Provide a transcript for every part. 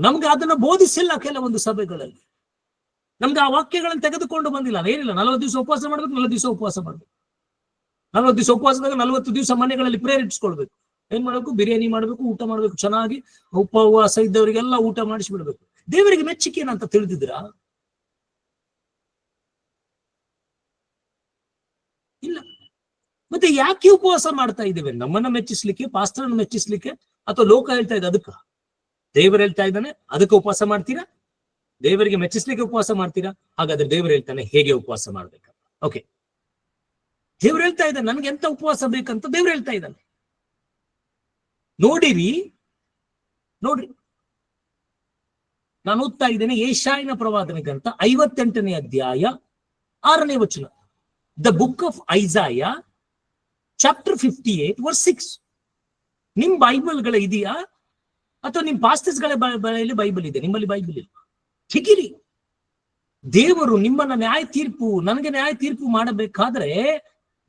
ನಮ್ಗೆ ಅದನ್ನ ಬೋಧಿಸಿಲ್ಲ ಕೆಲವೊಂದು ಸಭೆಗಳಲ್ಲಿ. ನಮ್ಗೆ ಆ ವಾಕ್ಯಗಳನ್ನು ತೆಗೆದುಕೊಂಡು ಬಂದಿಲ್ಲ. ಏನಿಲ್ಲ, 40 ದಿವಸ ಉಪವಾಸ ಮಾಡ್ಬೇಕು, 40 ದಿವಸ ಉಪವಾಸ ಮಾಡ್ಬೇಕು. 40 ದಿವಸ ಉಪವಾಸದಾಗ 40 ದಿವಸ ಮನೆಗಳಲ್ಲಿ ಪ್ರೇರೇಪಿಸ್ಕೊಳ್ಬೇಕು. ಏನ್ ಮಾಡ್ಬೇಕು? ಬಿರಿಯಾನಿ ಮಾಡ್ಬೇಕು, ಊಟ ಮಾಡ್ಬೇಕು, ಚೆನ್ನಾಗಿ ಉಪವಾಸ ಇದ್ದವರಿಗೆಲ್ಲ ಊಟ ಮಾಡಿಸ್ಬಿಡ್ಬೇಕು. ದೇವರಿಗೆ ಮೆಚ್ಚುಗೆ ಏನಂತ ತಿಳಿದಿದ್ರಾ? ಇಲ್ಲ. ಮತ್ತೆ ಯಾಕೆ ಉಪವಾಸ ಮಾಡ್ತಾ ಇದ್ದೇವೆ? ನಮ್ಮನ್ನ ಮೆಚ್ಚಿಸ್ಲಿಕ್ಕೆ, ಪಾಸ್ಟರ್ನ ಮೆಚ್ಚಿಸ್ಲಿಕ್ಕೆ, ಅಥವಾ ಲೋಕ ಹೇಳ್ತಾ ಇದೆ ಅದಕ್ಕ? ದೇವರು ಹೇಳ್ತಾ ಇದ್ದಾನೆ ಅದಕ್ಕೆ ಉಪವಾಸ ಮಾಡ್ತೀರಾ? ದೇವರಿಗೆ ಮೆಚ್ಚಿಸ್ಲಿಕ್ಕೆ ಉಪವಾಸ ಮಾಡ್ತೀರಾ? ಹಾಗಾದ್ರೆ ದೇವರು ಹೇಳ್ತಾನೆ ಹೇಗೆ ಉಪವಾಸ ಮಾಡ್ಬೇಕಂತ. ಓಕೆ, ದೇವ್ರು ಹೇಳ್ತಾ ಇದ್ದಾನೆ ನನ್ಗೆ ಎಂತ ಉಪವಾಸ ಬೇಕಂತ ದೇವ್ರು ಹೇಳ್ತಾ ಇದ್ದಾನೆ. ನೋಡ್ರಿ, ನಾನು ಓದ್ತಾ ಇದ್ದೇನೆ ಯೆಶಾಯನ ಪ್ರವಾದನೆ ಗ್ರಂಥ 58ನೇ ಅಧ್ಯಾಯ 6ನೇ ವಚನ. The book of Isaiah chapter 58 verse 6. ನಿಮ್ ಬೈಬಲ್ಗಳ ಇದೆಯಾ ಅಥವಾ ನಿಮ್ ಪಾಸ್ಟರ್ಸ್ಗಳ ಬಳಿಯಲ್ಲಿ ಬೈಬಲ್ ಇದೆ? ನಿಮ್ಮಲ್ಲಿ ಬೈಬಲ್ ಇಲ್ಲ. ಹಿಗಿರಿ. ದೇವರು ನಿಮ್ಮನ್ನ ನ್ಯಾಯ ತೀರ್ಪು, ನನಗೆ ನ್ಯಾಯ ತೀರ್ಪು ಮಾಡಬೇಕಾದ್ರೆ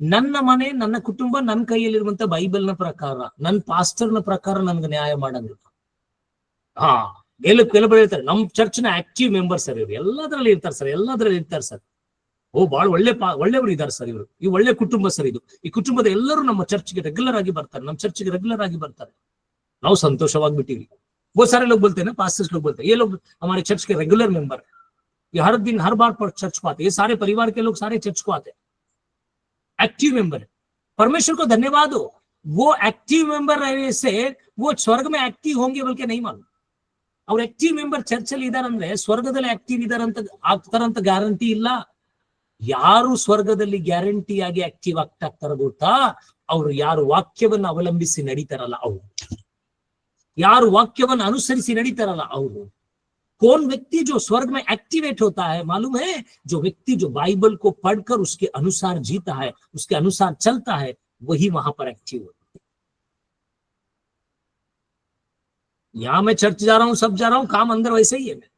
ನನ್ನ ಮನೆ, ನನ್ನ ಕುಟುಂಬ, ನನ್ನ ಕೈಯಲ್ಲಿರುವಂತ ಬೈಬಲ್ನ ಪ್ರಕಾರ, ನನ್ನ ಪಾಸ್ಟರ್ನ ಪ್ರಕಾರ ನನ್ಗೆ ನ್ಯಾಯ ಮಾಡಂಗಿಲ್ಲ. ಕೆಲವರು ಹೇಳ್ತಾರೆ ನಮ್ ಚರ್ಚ್ನ ಆಕ್ಟಿವ್ ಮೆಂಬರ್ ಸರ್, ಇವರು ಎಲ್ಲದರಲ್ಲಿ ಇರ್ತಾರೆ ಸರ್, ಎಲ್ಲದರಲ್ಲಿ ಇರ್ತಾರೆ ಸರ್. ಬಹಳ ಒಳ್ಳೆಯವರು ಇದ್ದಾರೆ ಸರ್, ಇವರು ಈ ಒಳ್ಳೆ ಕುಟುಂಬ ಸರ್ ಇದು. ಈ ಕುಟುಂಬದ ಎಲ್ಲರೂ ನಮ್ಮ ಚರ್ಚ್ಗೆ ರೆಗ್ಯುಲರ್ ಆಗಿ ಬರ್ತಾರೆ, ನಮ್ಮ ಚರ್ಚ್ಗೆ ರೆಗ್ಯುಲರ್ ಆಗಿ ಬರ್ತಾರೆ. ನಾವು ಸಂತೋಷವಾಗಿಬಿಟ್ಟಿವಿ. बहुत सारे लोग बोलते हैं ना, पास्टर्स लोग बोलते हैं ये लोग हमारे चर्च के रेगुलर मेंबर है, ये हर दिन हर बार पर चर्च को आते हैं, ये सारे परिवार के लोग सारे चर्च को आते हैं, एक्टिव मेंबर है. परमेश्वर को धन्यवाद हो, वो एक्टिव मेंबर रहने से वो स्वर्ग में एक्टिव होंगे बोल के नहीं मालूम. ಅವ್ರು ಆಕ್ಟಿವ್ ಮೆಂಬರ್ ಚರ್ಚಲ್ಲಿ ಇದಾರಂದ್ರೆ ಸ್ವರ್ಗದಲ್ಲಿ ಆಕ್ಟಿವ್ ಇದಾರಂತ ಆಗ್ತಾರಂತ ಗ್ಯಾರಂಟಿ ಇಲ್ಲ. ಯಾರು ಸ್ವರ್ಗದಲ್ಲಿ ಗ್ಯಾರಂಟಿ ಆಗಿ ಆಕ್ಟಿವ್ ಆಗ್ತಾರ ಗೊತ್ತಾ? ಅವ್ರು ಯಾರು ವಾಕ್ಯವನ್ನು ಅವಲಂಬಿಸಿ ನಡೀತಾರಲ್ಲ ಅವರು, ಯಾರು ವಾಕ್ಯವನ್ನು ಅನುಸರಿಸಿ ನಡೀತಾರಲ್ಲ ಅವರು. कौन व्यक्ति जो स्वर्ग में एक्टिवेट होता है मालूम है? जो व्यक्ति जो बाइबल को पढ़कर उसके अनुसार जीता है, उसके अनुसार चलता है, वही वहां पर एक्टिव होता है. यहां मैं चर्च जा रहा हूं, सब जा रहा हूं, काम अंदर वैसे ही है. मैं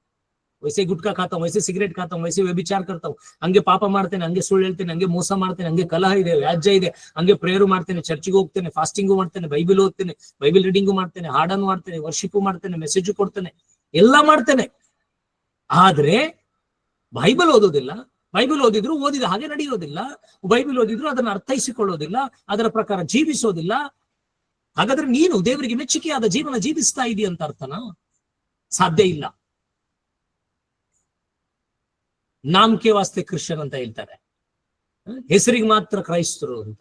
वैसे गुटखा खाता हूं, वैसे सिगरेट खाता हूं, वैसे व्यभिचार करता हूं, ಹಂಗೆ ಪಾಪ ಮಾಡ್ತೇನೆ, ಹಂಗೆ ಸುಳ್ಳು ಹೇಳ್ತೇನೆ, ಹಂಗೆ ಮೋಸ ಮಾಡ್ತೇನೆ, ಹಂಗೆ ಕಲಹ ಇದೆ, ವ್ಯಾಜ್ಯ ಇದೆ, ಹಂಗೆ ಪ್ರೇಯರ್ ಮಾಡ್ತೇನೆ, ಚರ್ಚಿಗೆ ಹೋಗ್ತೇನೆ, ಫಾಸ್ಟಿಂಗು ಮಾಡ್ತೇನೆ, ಬೈಬಲ್ ಓದ್ತೇನೆ, ಬೈಬಲ್ ರೀಡಿಂಗು ಮಾಡ್ತೇನೆ, ಹಾಡನ್ನು ಮಾಡ್ತೇನೆ, ವರ್ಷಿಪು ಮಾಡ್ತೇನೆ, ಮೆಸೇಜ್ ಕೊಡ್ತೇನೆ, ಎಲ್ಲ ಮಾಡ್ತೇನೆ. ಆದ್ರೆ ಬೈಬಲ್ ಓದೋದಿಲ್ಲ. ಬೈಬಲ್ ಓದಿದ್ರು ಓದಿದ ಹಾಗೆ ನಡೆಯೋದಿಲ್ಲ. ಬೈಬಲ್ ಓದಿದ್ರು ಅದನ್ನು ಅರ್ಥೈಸಿಕೊಳ್ಳೋದಿಲ್ಲ, ಅದರ ಪ್ರಕಾರ ಜೀವಿಸೋದಿಲ್ಲ. ಹಾಗಾದ್ರೆ ನೀನು ದೇವರಿಗೆ ಮೆಚ್ಚುಗೆಯಾದ ಜೀವನ ಜೀವಿಸ್ತಾ ಇದೀಯ ಅಂತ ಅರ್ಥನಾ? ಸಾಧ್ಯ ಇಲ್ಲ. ನಾಮಕೆ ವಾಸ್ತೆ ಕ್ರಿಶ್ಚಿಯನ್ ಅಂತ ಹೇಳ್ತಾರೆ, ಹೆಸರಿಗೆ ಮಾತ್ರ ಕ್ರೈಸ್ತರು ಅಂತ.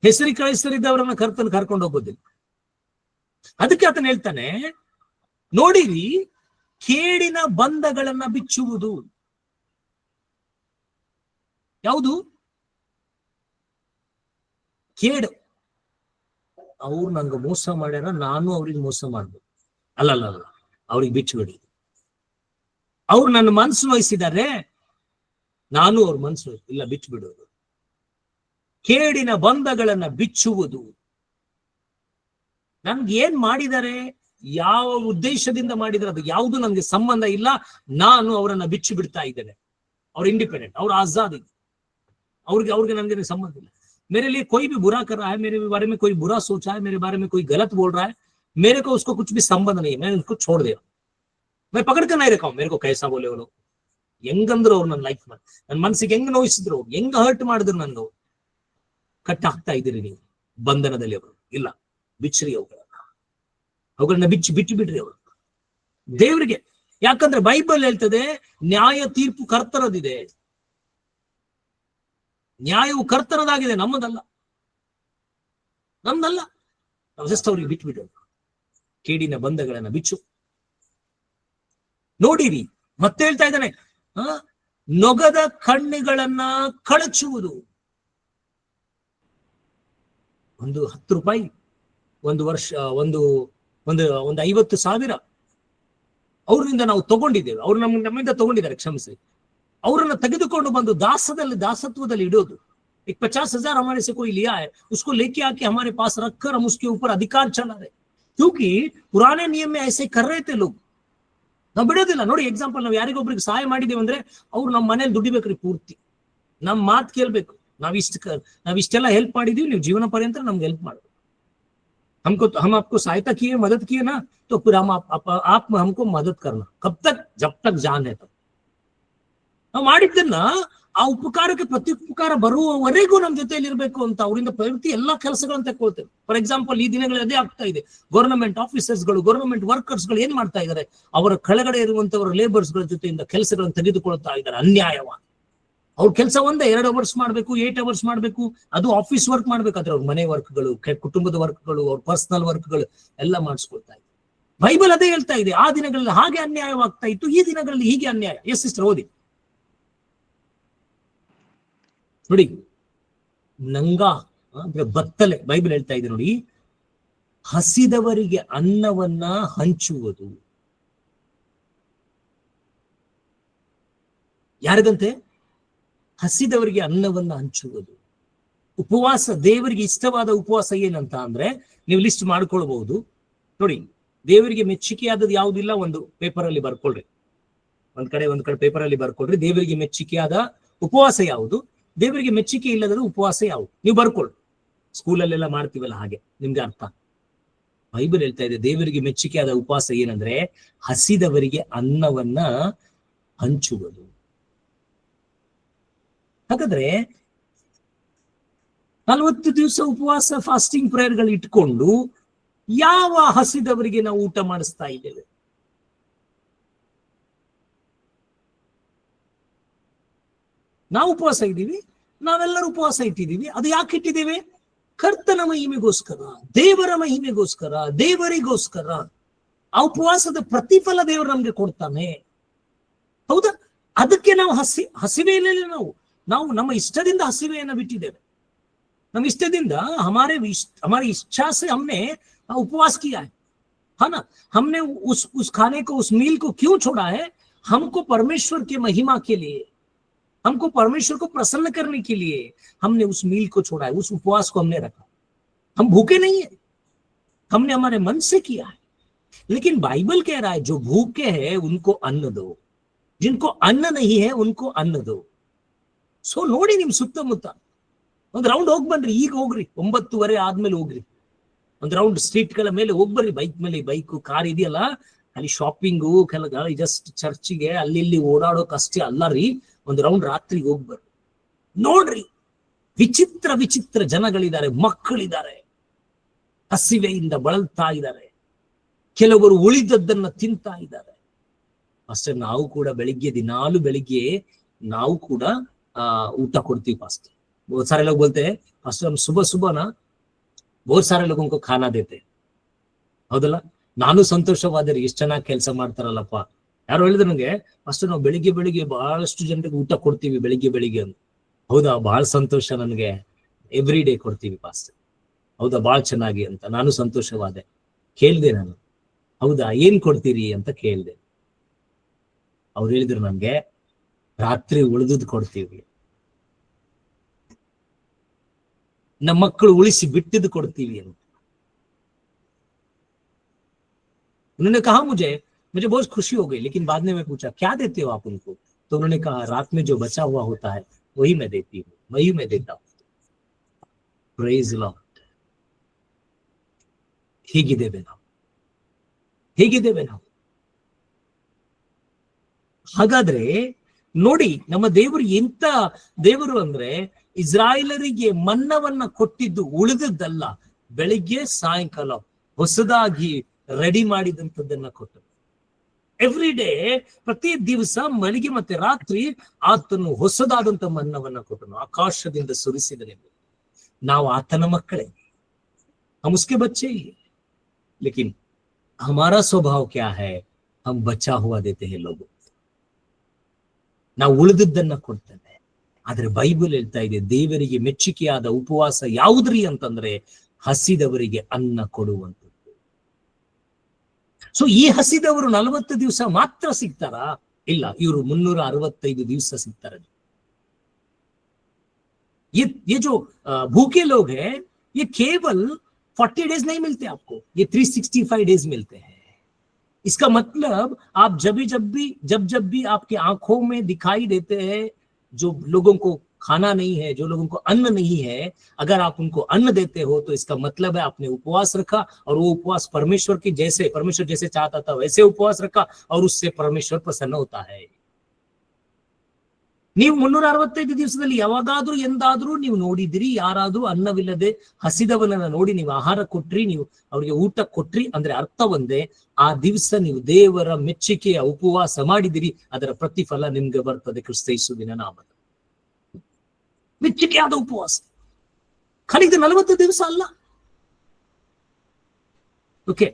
ಹೆಸರಿಗೆ ಕ್ರೈಸ್ತರಿದ್ದವರನ್ನ ಕರ್ಕೊಂಡು ಹೋಗೋದಿಲ್ಲ. ಅದಕ್ಕೆ ಆತನ ಹೇಳ್ತಾನೆ, ನೋಡಿರಿ ಕೇಡಿನ ಬಂಧಗಳನ್ನ ಬಿಚ್ಚುವುದು. ಯಾವುದು ಕೇಡು? ಅವ್ರು ನಂಗೆ ಮೋಸ ಮಾಡ್ಯಾರ, ನಾನು ಅವ್ರಿಗೆ ಮೋಸ ಮಾಡ್ಬೇಕು. ಅಲ್ಲಲ್ಲ, ಅವ್ರಿಗೆ ಬಿಚ್ಚುಬಿಡಿ. ಅವ್ರು ನನ್ನ ಮನಸ್ಸು ವಹಿಸಿದ್ದಾರೆ, ನಾನು ಅವ್ರ ಮನಸ್ಸು ಇಲ್ಲ, ಬಿಚ್ಚು ಬಿಡೋದು. ಕೇಡಿನ ಬಂಧಗಳನ್ನ ಬಿಚ್ಚುವುದು. ನನ್ಗೆ ಏನ್ ಮಾಡಿದ್ದಾರೆ, ಯಾವ ಉದ್ದೇಶದಿಂದ ಮಾಡಿದರೆ ಅದು ಯಾವುದು ನನ್ಗೆ ಸಂಬಂಧ ಇಲ್ಲ. ನಾನು ಅವರನ್ನ ಬಿಚ್ಚು ಬಿಡ್ತಾ ಇದ್ದೇನೆ. ಅವ್ರು ಇಂಡಿಪೆಂಡೆಂಟ್, ಅವ್ರು ಆಜಾದ್. ಅವ್ರಿಗೆ ನನ್ಗೆ संबंध ಇಲ್ಲ. मेरे लिए कोई भी बुरा कर रहा है, मेरे बारे में कोई बुरा सोचा है, मेरे बारे में कोई गलत बोल रहा है, मेरे को उसको कुछ भी संबंध नहीं है. मैं उसको छोड़ दे रहा हूं, मैं पकड़ कर नहीं रखा हूं. मेरे को कैसा बोले वो लोग, ಹೆಂಗಂದ್ರು ಅವ್ರು ನನ್ನ ಲೈಫ್ ನನ್ನ ಮನಸ್ಸಿಗೆ ಹೆಂಗ್ ನೋಯಿಸಿದ್ರು, ಹೆಂಗ್ ಹರ್ಟ್ ಮಾಡಿದ್ರು, ನನ್ನ ಕಟ್ ಹಾಕ್ತಾ ಇದ್ದೀರಿ ನೀವು ಬಂಧನದಲ್ಲಿ. ಅವರು ಇಲ್ಲ, ಬಿಚ್ಚ್ರಿ ಅವುಗಳನ್ನ ಬಿಟ್ಟು ಬಿಡ್ರಿ ಅವರು ದೇವರಿಗೆ. ಯಾಕಂದ್ರೆ ಬೈಬಲ್ ಹೇಳ್ತದೆ ನ್ಯಾಯ ತೀರ್ಪು ಕರ್ತರದಿದೆ. ನ್ಯಾಯವು ಕರ್ತನದಾಗಿದೆ, ನಮ್ಮದಲ್ಲ. ನಾವು ಜಸ್ಟ್ ಅವ್ರಿಗೆ ಬಿಟ್ಬಿಟ್ಟು ಕೇಡಿನ ಬಂಧಗಳನ್ನ ಬಿಚ್ಚು. ನೋಡಿರಿ, ಮತ್ತೆ ಹೇಳ್ತಾ ಇದ್ದಾನೆ, ನೊಗದ ಕಣ್ಣುಗಳನ್ನ ಕಳಚುವುದು. ಒಂದು 10 ರೂಪಾಯಿ, ಒಂದು ವರ್ಷ, ಒಂದು 50,000 ಅವ್ರಿಂದ ನಾವು ತಗೊಂಡಿದ್ದೇವೆ. ಅವ್ರು ನಮ್ಮಿಂದ ತಗೊಂಡಿದ್ದಾರೆ, ಕ್ಷಮಿಸಿ. ಅವರನ್ನ ತೆಗೆದುಕೊಂಡು ಬಂದು ದಾಸತ್ವದಲ್ಲಿ ಇಡೋದು. 50,000 हमारे से कोई लिया है, उसको लेके आके हमारे पास रखकर हम उसके ऊपर अधिकार चला रहे, क्योंकि पुराने नियम में ऐसे कर रहे थे लोग. ನಾವು ಬಿಡೋದಿಲ್ಲ. ನೋಡಿ, ಎಕ್ಸಾಂಪಲ್, ನಾವು ಯಾರಿಗೊಬ್ರಿಗೆ ಸಹಾಯ ಮಾಡಿದೇವೆ ಅಂದ್ರೆ ಅವ್ರು ನಮ್ಮ ಮನೇಲಿ ದುಡಿಬೇಕ್ರಿ, ಪೂರ್ತಿ ನಮ್ ಮಾತು ಕೇಳ್ಬೇಕು. ನಾವಿಷ್ಟೆಲ್ಲ ಹೆಲ್ಪ್ ಮಾಡಿದೀವಿ, ನೀವು ಜೀವನ ಪರ್ಯಂತ ನಮ್ಗೆ ಹೆಲ್ಪ್ ಮಾಡ್ಬೇಕು. हम आपको सहायता किए, मदद किए ना, तो फिर हम आप हमको मदद करना. कब तक? जब तक जान है तब. ನಾವು ಮಾಡಿದ್ದನ್ನ ಆ ಉಪಕಾರಕ್ಕೆ ಪ್ರತ್ಯುಪಕಾರ ಬರುವವರೆಗೂ ನಮ್ಮ ಜೊತೆಯಲ್ಲಿ ಇರಬೇಕು ಅಂತ ಅವರಿಂದ ಪ್ರತಿ ಎಲ್ಲಾ ಕೆಲಸಗಳನ್ನು ತಗೊಳ್ತೇವೆ. ಫಾರ್ ಎಕ್ಸಾಂಪಲ್, ಈ ದಿನಗಳಲ್ಲಿ ಅದೇ ಆಗ್ತಾ ಇದೆ. ಗವರ್ನಮೆಂಟ್ ಆಫೀಸರ್ಸ್ಗಳು, ಗವರ್ನಮೆಂಟ್ ವರ್ಕರ್ಸ್ಗಳು ಏನ್ ಮಾಡ್ತಾ ಇದ್ದಾರೆ? ಅವರ ಕೆಳಗಡೆ ಇರುವಂತವರ ಲೇಬರ್ಸ್ಗಳ ಜೊತೆಯಿಂದ ಕೆಲಸಗಳನ್ನು ತೆಗೆದುಕೊಳ್ತಾ ಇದ್ದಾರೆ ಅನ್ಯಾಯವಾಗಿ. ಅವ್ರ ಕೆಲಸ ಒಂದೇ 2 ಅವರ್ಸ್ ಮಾಡ್ಬೇಕು, 8 ಅವರ್ಸ್ ಮಾಡ್ಬೇಕು. ಅದು ಆಫೀಸ್ ವರ್ಕ್ ಮಾಡ್ಬೇಕಾದ್ರೆ ಅವ್ರ ಮನೆ ವರ್ಕ್ಗಳು, ಕುಟುಂಬದ ವರ್ಕ್ಗಳು, ಅವ್ರ ಪರ್ಸನಲ್ ವರ್ಕ್ಗಳು ಎಲ್ಲ ಮಾಡಿಸ್ಕೊಳ್ತಾ ಇದ್ದಾರೆ. ಬೈಬಲ್ ಅದೇ ಹೇಳ್ತಾ ಇದೆ. ಆ ದಿನಗಳಲ್ಲಿ ಹಾಗೆ ಅನ್ಯಾಯವಾಗ್ತಾ ಇತ್ತು, ಈ ದಿನಗಳಲ್ಲಿ ಹೀಗೆ ಅನ್ಯಾಯ. ಎಸ್ ಸಿಸ್ಟರ್, ಓದಿ ನೋಡಿ. ನಂಗ ಅಂದ್ರೆ ಬತ್ತಲೆ. ಬೈಬಲ್ ಹೇಳ್ತಾ ಇದೆ ನೋಡಿ, ಹಸಿದವರಿಗೆ ಅನ್ನವನ್ನ ಹಂಚುವುದು. ಯಾರಿಗಂತೆ? ಹಸಿದವರಿಗೆ ಅನ್ನವನ್ನ ಹಂಚುವುದು. ಉಪವಾಸ, ದೇವರಿಗೆ ಇಷ್ಟವಾದ ಉಪವಾಸ ಏನಂತ ಅಂದ್ರೆ ನೀವು ಲಿಸ್ಟ್ ಮಾಡ್ಕೊಳ್ಬಹುದು ನೋಡಿ. ದೇವರಿಗೆ ಮೆಚ್ಚುಗೆಯಾದದ್ದು ಯಾವುದಿಲ್ಲ, ಒಂದು ಪೇಪರ್ ಅಲ್ಲಿ ಬರ್ಕೊಳ್ರಿ. ಒಂದ್ ಕಡೆ ಪೇಪರ್ ಅಲ್ಲಿ ಬರ್ಕೊಳ್ರಿ. ದೇವರಿಗೆ ಮೆಚ್ಚುಗೆಯಾದ ಉಪವಾಸ ಯಾವುದು, ದೇವರಿಗೆ ಮೆಚ್ಚುಗೆ ಇಲ್ಲದ ಉಪವಾಸ ಯಾವುದು, ನೀವು ಬರ್ಕೊಳ್ಳಿ. ಸ್ಕೂಲಲ್ಲೆಲ್ಲ ಮಾಡ್ತೀವಲ್ಲ ಹಾಗೆ ನಿಮ್ಗೆ ಅರ್ಥ. ಬೈಬಲ್ ಹೇಳ್ತಾ ಇದೆ ದೇವರಿಗೆ ಮೆಚ್ಚುಗೆಯಾದ ಉಪವಾಸ ಏನಂದ್ರೆ ಹಸಿದವರಿಗೆ ಅನ್ನವನ್ನ ಹಂಚುವುದು. ಹಾಗಾದ್ರೆ 40 ದಿವಸ ಉಪವಾಸ, ಫಾಸ್ಟಿಂಗ್ ಪ್ರೇಯರ್ಗಳು ಇಟ್ಕೊಂಡು ಯಾವ ಹಸಿದವರಿಗೆ ನಾವು ಊಟ ಮಾಡಿಸ್ತಾ ಇದ್ದೇವೆ? ನಾವು ಉಪವಾಸ ಇದ್ದೀವಿ, ನಾವೆಲ್ಲರೂ ಉಪವಾಸ ಇಟ್ಟಿದ್ದೀವಿ. ಅದು ಯಾಕೆ ಇಟ್ಟಿದ್ದೇವೆ? ಕರ್ತನ ಮಹಿಮೆಗೋಸ್ಕರ, ದೇವರ ಮಹಿಮೆಗೋಸ್ಕರ, ದೇವರಿಗೋಸ್ಕರ. ಆ ಉಪವಾಸದ ಪ್ರತಿಫಲ ದೇವರು ನಮ್ಗೆ ಕೊಡ್ತಾನೆ. ಹೌದಾ? ಅದಕ್ಕೆ ನಾವು ಹಸಿವೆಯಲ್ಲಿ ನಾವು ನಮ್ಮ ಇಷ್ಟದಿಂದ ಹಸಿವೆಯನ್ನ ಬಿಟ್ಟಿದ್ದೇವೆ. ನಮ್ಮ ಇಷ್ಟದಿಂದ हमारी इच्छा से हमने उपवास किया है ना? हमने उस खाने को, उस मील को क्यों छोड़ा है? हमको परमेश्वर के महिमा के लिए, हमको परमेश्वर को प्रसन्न करने के लिए हमने उस मील को छोड़ा है, उस उपवास को हमने रखा. हम भूखे नहीं है, हमने हमारे मन से किया है. लेकिन बाइबल कह रहा है जो भूखे हैं उनको अन्न दो, जिनको अन्न नहीं है उनको अन्न दो. ಸೊ ನೋಡಿ, ನಿಮ್ ಸುತ್ತಮುತ್ತ ಒಂದ್ ರೌಂಡ್ ಹೋಗ್ ಬನ್ರಿ. ಈಗ ಹೋಗ್ರಿ, 9:30 ಆದ್ಮೇಲೆ ಹೋಗ್ರಿ. ಒಂದ್ ರೌಂಡ್ ಸ್ಟ್ರೀಟ್ಗಳ ಮೇಲೆ ಹೋಗ್ಬರ್ರಿ. ಬೈಕ್ ಮೇಲೆ, ಬೈಕ್ ಕಾರ್ ಇದೆಯಲ್ಲ, ಅಲ್ಲಿ ಶಾಪಿಂಗು, ಜಸ್ಟ್ ಚರ್ಚಿಗೆ ಅಲ್ಲಿ ಇಲ್ಲಿ ಓಡಾಡೋಕಷ್ಟೇ ಅಲ್ಲ ರೀ. ಒಂದು ರೌಂಡ್ ರಾತ್ರಿ ಹೋಗ್ಬರ್ರಿ, ನೋಡ್ರಿ. ವಿಚಿತ್ರ ಜನಗಳಿದ್ದಾರೆ, ಮಕ್ಕಳಿದ್ದಾರೆ, ಹಸಿವೆಯಿಂದ ಬಳಲ್ತಾ ಇದ್ದಾರೆ. ಕೆಲವರು ಉಳಿದದ್ದನ್ನ ತಿಂತಾ ಇದ್ದಾರೆ. ಅಷ್ಟೇ. ನಾವು ಕೂಡ ದಿನಾಲು ಬೆಳಿಗ್ಗೆ ನಾವು ಕೂಡ ऊटा ಕೊಡ್ತೀವಿ पास्टर. बहुत सारे लोग बोलते हैं पास्टर हम सुबह ना बहुत सारे लोगों को खाना देते. ಹೌದಲ್ಲ? ನಾನು ಸಂತೋಷವಾದರೆ ಎಷ್ಟು ಚೆನ್ನಾಗಿ ಕೆಲಸ ಮಾಡ್ತಾರಲ್ಲಪ್ಪ. ಯಾರು ಹೇಳಿದ್ರು ನನಗೆ, ಪಾಸ್ಟರ್ ನಾವು ಬೆಳಿಗ್ಗೆ ಬಹಳಷ್ಟು ಜನರಿಗೆ ಊಟ ಕೊಡ್ತೀವಿ ಬೆಳಿಗ್ಗೆ ಅಂತ. ಹೌದಾ? ಬಹಳ ಸಂತೋಷ ನನಗೆ. ಎವ್ರಿ ಡೇ ಕೊಡ್ತೀವಿ ಪಾಸ್ಟರ್. ಹೌದಾ? ಬಹಳ ಚೆನ್ನಾಗಿ ಅಂತ ನಾನು ಸಂತೋಷವಾದೆ. ಕೇಳ್ದೆ ನಾನು, ಹೌದಾ ಏನ್ ಕೊಡ್ತೀರಿ ಅಂತ ಕೇಳ್ದೆ. ಅವ್ರು ಹೇಳಿದ್ರು ನನ್ಗೆ, ರಾತ್ರಿ ಉಳಿದುದು ಕೊಡ್ತೀವಿ, ನಮ್ಮ ಮಕ್ಕಳು ಉಳಿಸಿ ಬಿಟ್ಟಿದ್ದು ಕೊಡ್ತೀವಿ ಅಂತ. उन्होंने कहा मुझे बहुत खुशी हो गई. लेकिन बाद में मैं पूछा क्या देते हो आप उनको? तो उन्होंने कहा रात में जो बचा हुआ होता है वही मैं देती हूँ, वही मैं देता हूँ. Praise Lord. ಹೀಗಿದ್ದೇವೆ ನಾವು. ಹಾಗಾದ್ರೆ ನೋಡಿ, ನಮ್ಮ ದೇವರು ಎಂತ ದೇವರು ಅಂದ್ರೆ ಇಸ್ರಾಯೇಲರಿಗೆ ಮನ್ನವನ್ನ ಕೊಟ್ಟಿದ್ದು ಉಳಿದದ್ದಲ್ಲ, ಬೆಳಿಗ್ಗೆ ಸಾಯಂಕಾಲ ಹೊಸದಾಗಿ ರೆಡಿ ಮಾಡಿದಂಥದ್ದನ್ನ ಕೊಟ್ಟರು. ಎವ್ರಿ ಡೇ, ಪ್ರತಿ ದಿವಸ ಬೆಳಿಗ್ಗೆ ಮತ್ತೆ ರಾತ್ರಿ ಆತನು ಹೊಸದಾದಂತ ಮನ್ನವನ್ನ ಕೊಟ್ಟನು, ಆಕಾಶದಿಂದ ಸುರಿಸಿದನೆ. ನಾವು ಆತನ ಮಕ್ಕಳೇ, हम उसके बच्चे ही. लेकिन हमारा स्वभाव क्या है? हम बचा हुआ देते हैं लोगों. ನಾವು ಉಳಿದದ್ದನ್ನ ಕೊಡ್ತೇವೆ. ಆದ್ರೆ ಬೈಬಲ್ ಹೇಳ್ತಾ ಇದೆ ದೇವರಿಗೆ ಮೆಚ್ಚುಗೆಯಾದ ಉಪವಾಸ ಯಾವುದ್ರಿ ಅಂತಂದ್ರೆ ಹಸಿದವರಿಗೆ ಅನ್ನ ಕೊಡುವಂಥದ್ದು. ಸೊ ಈ ಹಸಿದವರು 40 ದಿವಸ ಮಾತ್ರ ಸಿಗ್ತಾರಾ? ಇಲ್ಲ, ಇವರು 365 ದಿವಸ ಸಿಗ್ತಾರೆ. ये जो भूखे लोग हैं, ये केवल 40 डेज नहीं मिलते आपको, ये 365 डेज मिलते हैं. इसका मतलब आप जब भी आपके आंखों में दिखाई देते हैं जो लोगों को खाना नहीं है, जो लोगों को अन्न नहीं है, अगर आप उनको अन्न देते हो तो इसका मतलब है आपने उपवास रखा, और वो उपवास परमेश्वर जैसे चाहता था वैसे उपवास रखा, और उससे परमेश्वर प्रसन्न होता है। ನೀವು 365 ದಿವಸದಲ್ಲಿ ಯಾವಾಗಾದ್ರೂ ಎಂದಾದ್ರೂ ನೀವು ನೋಡಿದಿರಿ ಯಾರಾದ್ರೂ ಅನ್ನವಿಲ್ಲದೆ ಹಸಿದವನನ್ನ ನೋಡಿ ನೀವು ಆಹಾರ ಕೊಟ್ರಿ, ನೀವು ಅವ್ರಿಗೆ ಊಟ ಕೊಟ್ರಿ ಅಂದ್ರೆ ಅರ್ಥ ಒಂದೇ, ಆ ದಿವಸ ನೀವು ದೇವರ ಮೆಚ್ಚುಗೆಯ ಉಪವಾಸ ಮಾಡಿದಿರಿ, ಅದರ ಪ್ರತಿಫಲ ನಿಮ್ಗೆ ಬರ್ತದೆ ಕ್ರಿಸ್ತ ಯೇಸುವಿನ ನಾಮದ. ಮೆಚ್ಚುಗೆಯಾದ ಉಪವಾಸ, ಖರೀದ 40 ದಿವಸ ಅಲ್ಲ. ಓಕೆ,